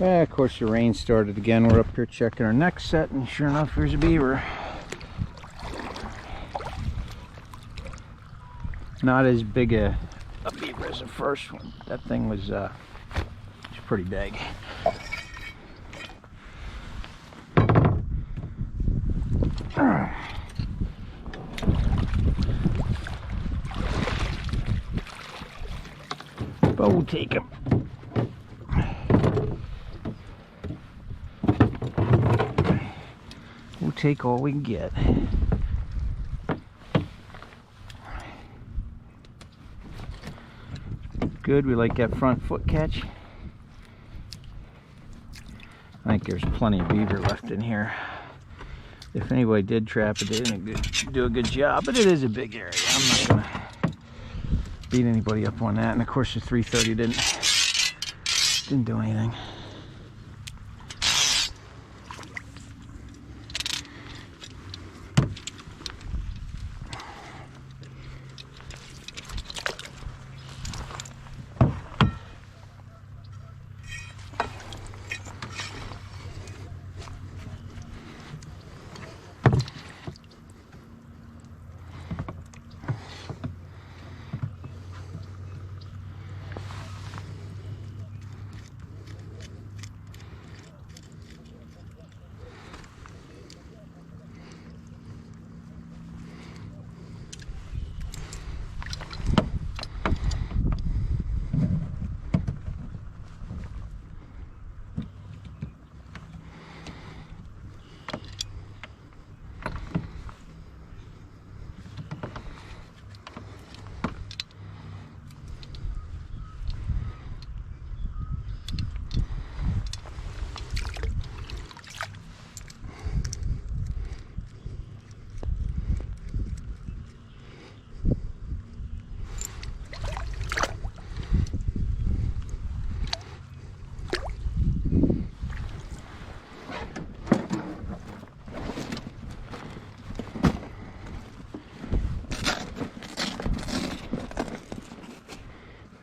Of course, the rain started again. We're up here checking our next set, and sure enough, here's a beaver. Not as big a beaver as the first one. That thing was pretty big. But we'll take him. We'll take all we can get. Good, we like that front foot catch. I think there's plenty of beaver left in here. If anybody did trap it, they didn't do a good job, but it is a big area. I'm not gonna beat anybody up on that. And of course the 330 didn't do anything.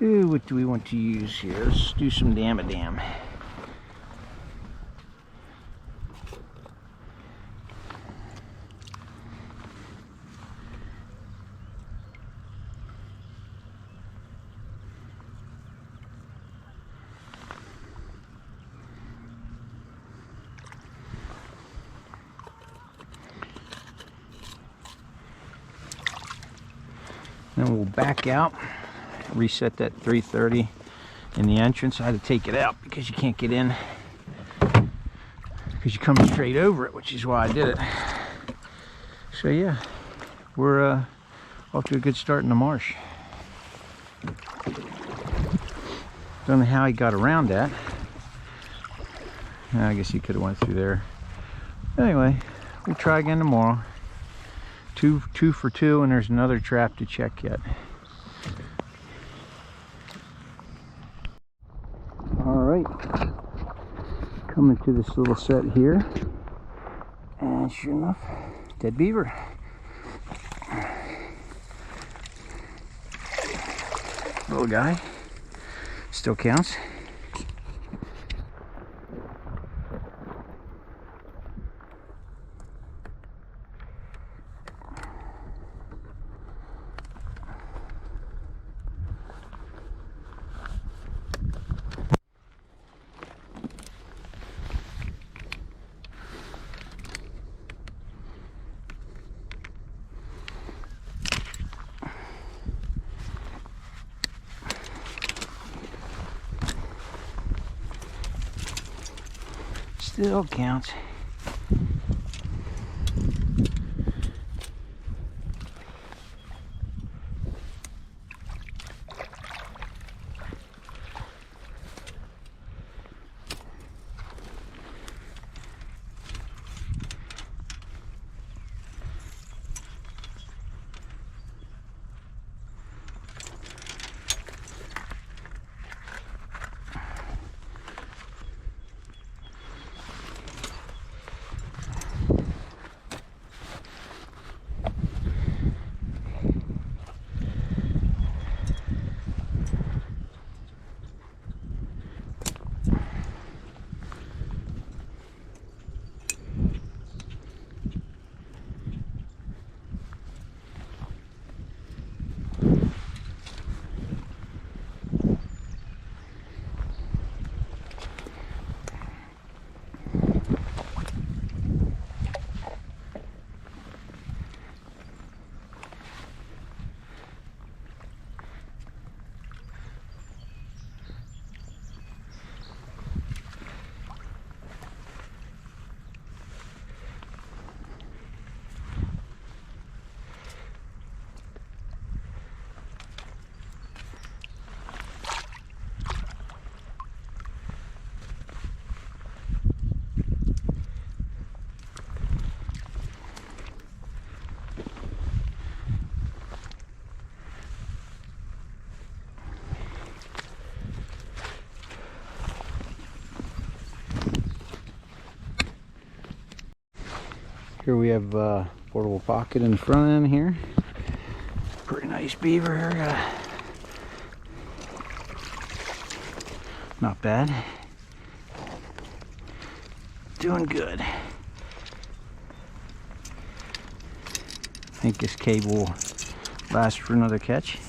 Ooh, what do we want to use here? Let's do some dam-a-dam. Then we'll back out. Reset that 330 in the entrance. I had to take it out because you can't get in because you come straight over it, which is why I did it. So yeah, we're off to a good start in the marsh. Don't know how he got around that. I guess he could have went through there. Anyway, we'll try again tomorrow. Two for two, and there's another trap to check yet. Coming to this little set here, and sure enough, dead beaver. Little guy, still counts. Still counts. Here we have portable pocket in the front end here. Pretty nice beaver here. Not bad. Doing good. I think this cable will last for another catch.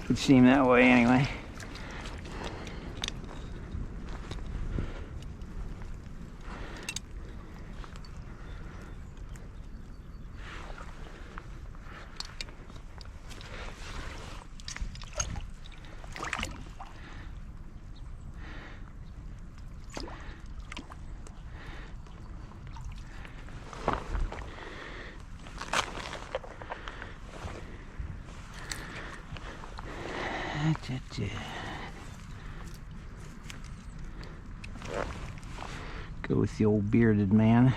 Would seem that way anyway. Go with the old bearded man.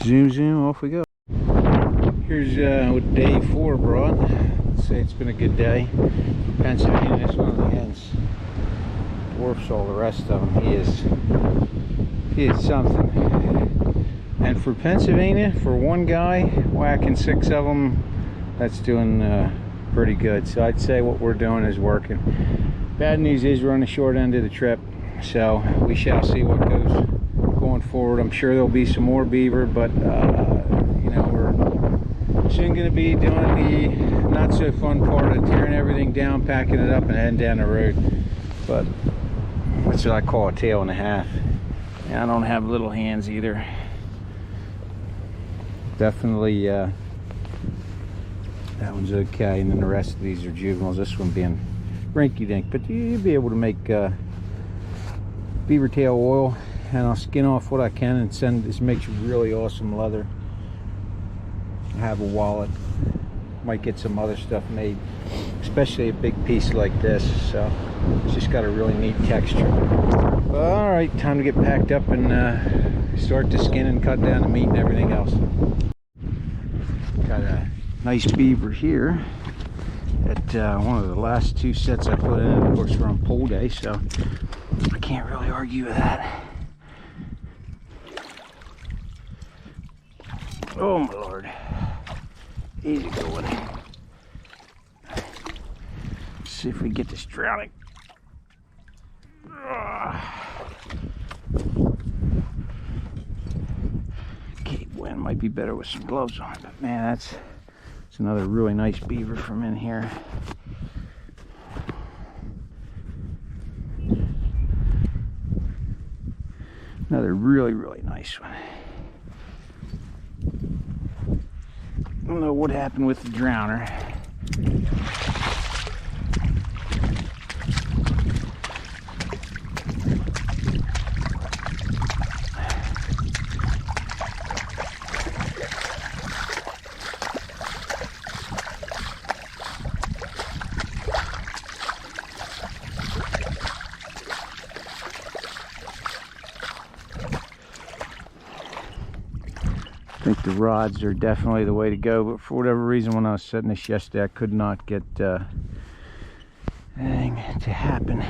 Zoom, zoom, off we go. Here's what day 4 brought. Let's say it's been a good day. Pennsylvania, this one of the hens dwarfs all the rest of them. He is something. And for Pennsylvania, for one guy whacking 6 of them, that's doing pretty good. So I'd say what we're doing is working. Bad news is we're on the short end of the trip, so we shall see what goes going forward. I'm sure there'll be some more beaver, but you know, we're soon going to be doing the not so fun part of tearing everything down, packing it up, and heading down the road. But that's what I call a tail and a half. And I don't have little hands either. Definitely that one's okay, and then the rest of these are juveniles, this one being rinky-dink. But you'll be able to make beaver tail oil, and I'll skin off what I can and send. This makes really awesome leather. I have a wallet, might get some other stuff made, especially a big piece like this. So it's just got a really neat texture. All right, time to get packed up and start to skin and cut down the meat and everything else. Got a nice beaver here at one of the last 2 sets I put in. Of course, we're on pole day, so I can't really argue with that. Oh my lord, easy going. Let's see if we get this drowning. Cape wind might be better with some gloves on, but man, that's another really nice beaver from in here. Another really nice one. I don't know what happened with the drowner. I think the rods are definitely the way to go, but for whatever reason when I was setting this yesterday I could not get anything to happen.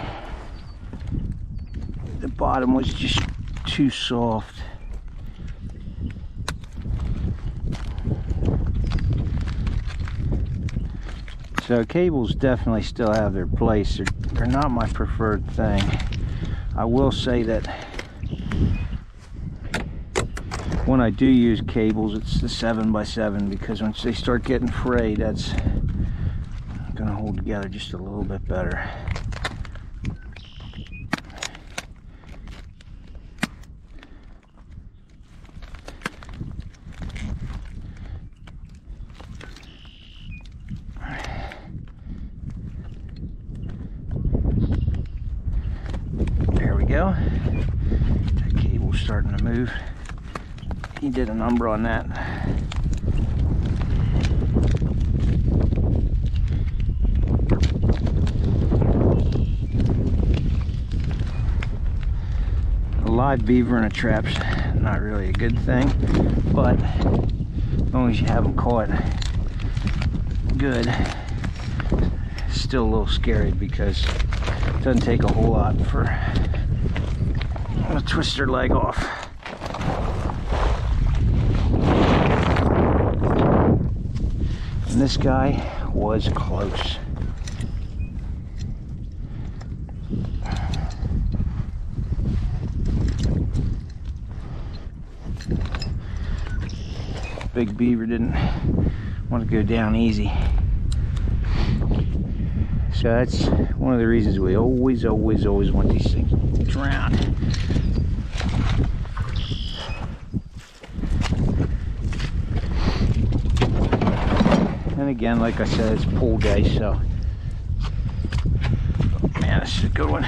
The bottom was just too soft. So cables definitely still have their place. They're not my preferred thing. I will say that when I do use cables, it's the 7x7, because once they start getting frayed, that's gonna hold together just a little bit better. There we go. That cable's starting to move. He did a number on that. live beaver in a trap's not really a good thing, but as long as you have them caught good, it's still a little scary because it doesn't take a whole lot for them to twist their leg off. And this guy was close. Big beaver didn't want to go down easy. So that's one of the reasons we always want these things drowned. And again, like I said, it's pool day, so oh man, this is a good one.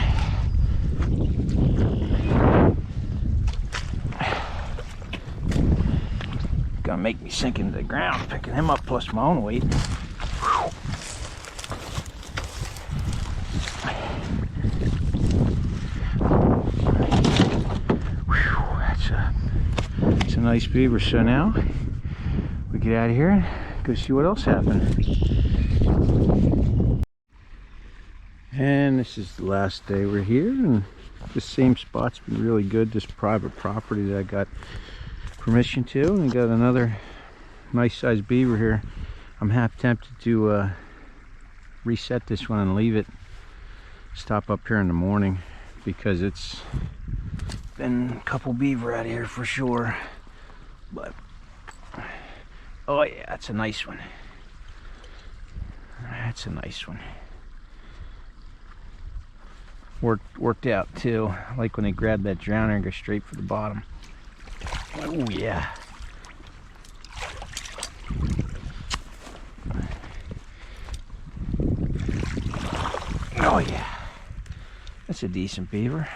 Gonna make me sink into the ground picking him up plus my own weight. That's a nice beaver. So now we get out of here and go see what else happened. And this is the last day we're here, and this same spot's been really good. This private property that I got permission to, and got another nice sized beaver here. I'm half tempted to reset this one and leave it, stop up here in the morning, because it's been a couple beaver out here for sure. But oh yeah, that's a nice one. That's a nice one. Worked out too. I like when they grab that drowner and go straight for the bottom. Oh yeah. Oh yeah. That's a decent beaver.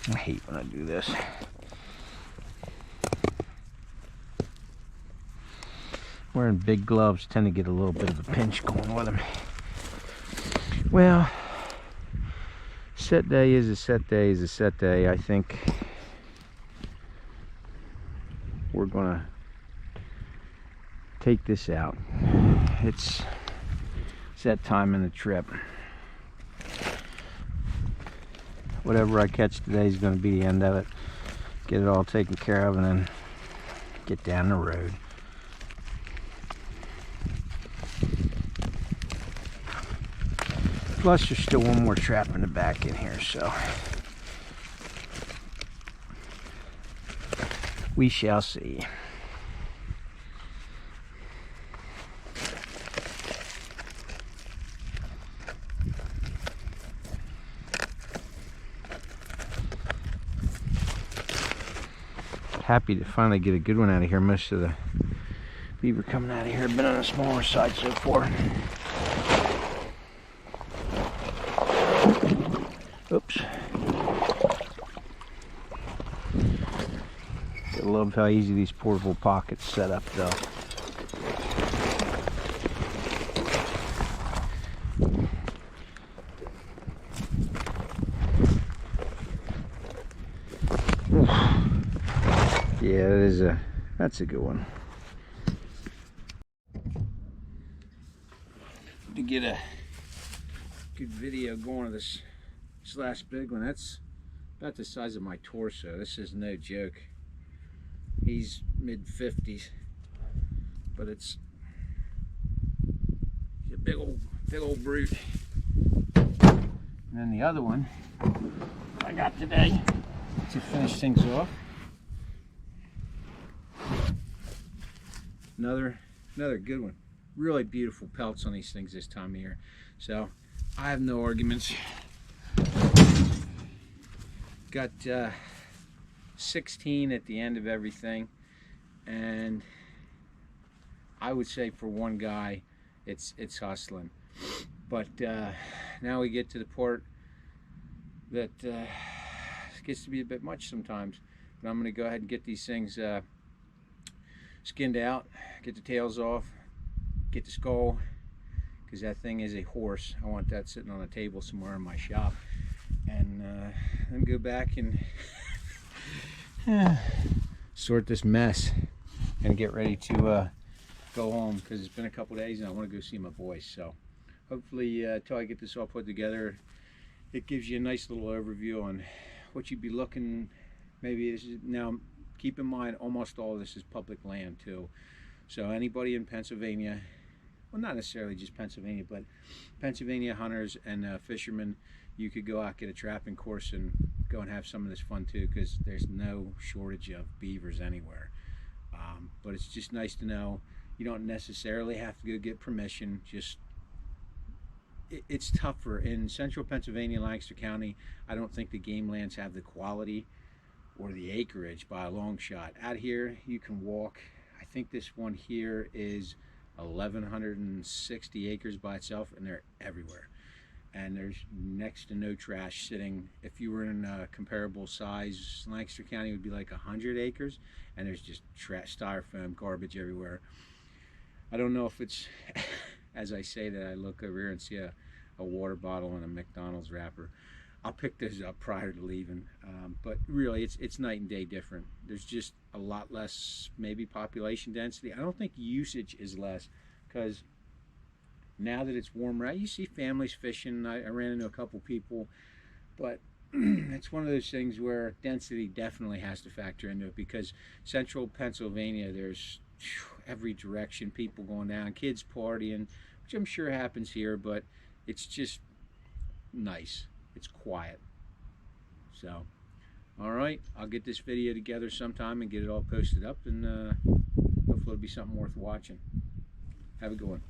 I hate when I do this. Wearing big gloves tend to get a little bit of a pinch going with them. Well, set day is a set day is a set day. I think we're gonna take this out. It's that time in the trip. Whatever I catch today is going to be the end of it. Get it all taken care of and then get down the road. Plus there's still one more trap in the back in here, so we shall see. Happy to finally get a good one out of here. Most of the beaver coming out of here have been on the smaller side so far. Oops. I love how easy these portable pockets set up though. Yeah, that's a good one. To get a good video going of this last big one, that's about the size of my torso. This is no joke. He's mid-50s, but he's a big old brute. And then the other one I got today to finish things off. Another good one. Really beautiful pelts on these things this time of year. So I have no arguments. Got 16 at the end of everything. and I would say for one guy, it's hustling. But now we get to the part that gets to be a bit much sometimes. But I'm going to go ahead and get these things skinned out, get the tails off, get the skull, because that thing is a horse. I want that sitting on a table somewhere in my shop, and then go back and sort this mess and get ready to go home, because it's been a couple days and I want to go see my boys. So hopefully until I get this all put together, it gives you a nice little overview on what you'd be looking. Maybe this is, now keep in mind, almost all of this is public land too. So anybody in Pennsylvania, well, not necessarily just Pennsylvania, but Pennsylvania hunters and fishermen, you could go out, get a trapping course, and go and have some of this fun too, because there's no shortage of beavers anywhere. But it's just nice to know you don't necessarily have to go get permission. Just it's tougher in central Pennsylvania, Lancaster County. I don't think the game lands have the quality or the acreage by a long shot. Out here you can walk, I think this one here is 1,160 acres by itself, and they're everywhere. And there's next to no trash sitting. If you were in a comparable size, Lancaster County would be like 100 acres, and there's just trash, styrofoam, garbage everywhere. I don't know if it's, as I say that, I look over here and see a water bottle and a McDonald's wrapper. I'll pick those up prior to leaving, but really it's night and day different. There's just a lot less maybe population density. I don't think usage is less, because now that it's warmer out, you see families fishing. I ran into a couple people, but it's one of those things where density definitely has to factor into it, because central Pennsylvania, there's every direction, people going down, kids partying, which I'm sure happens here, but it's just nice. It's quiet. So, all right, I'll get this video together sometime and get it all posted up, and hopefully it'll be something worth watching. Have a good one.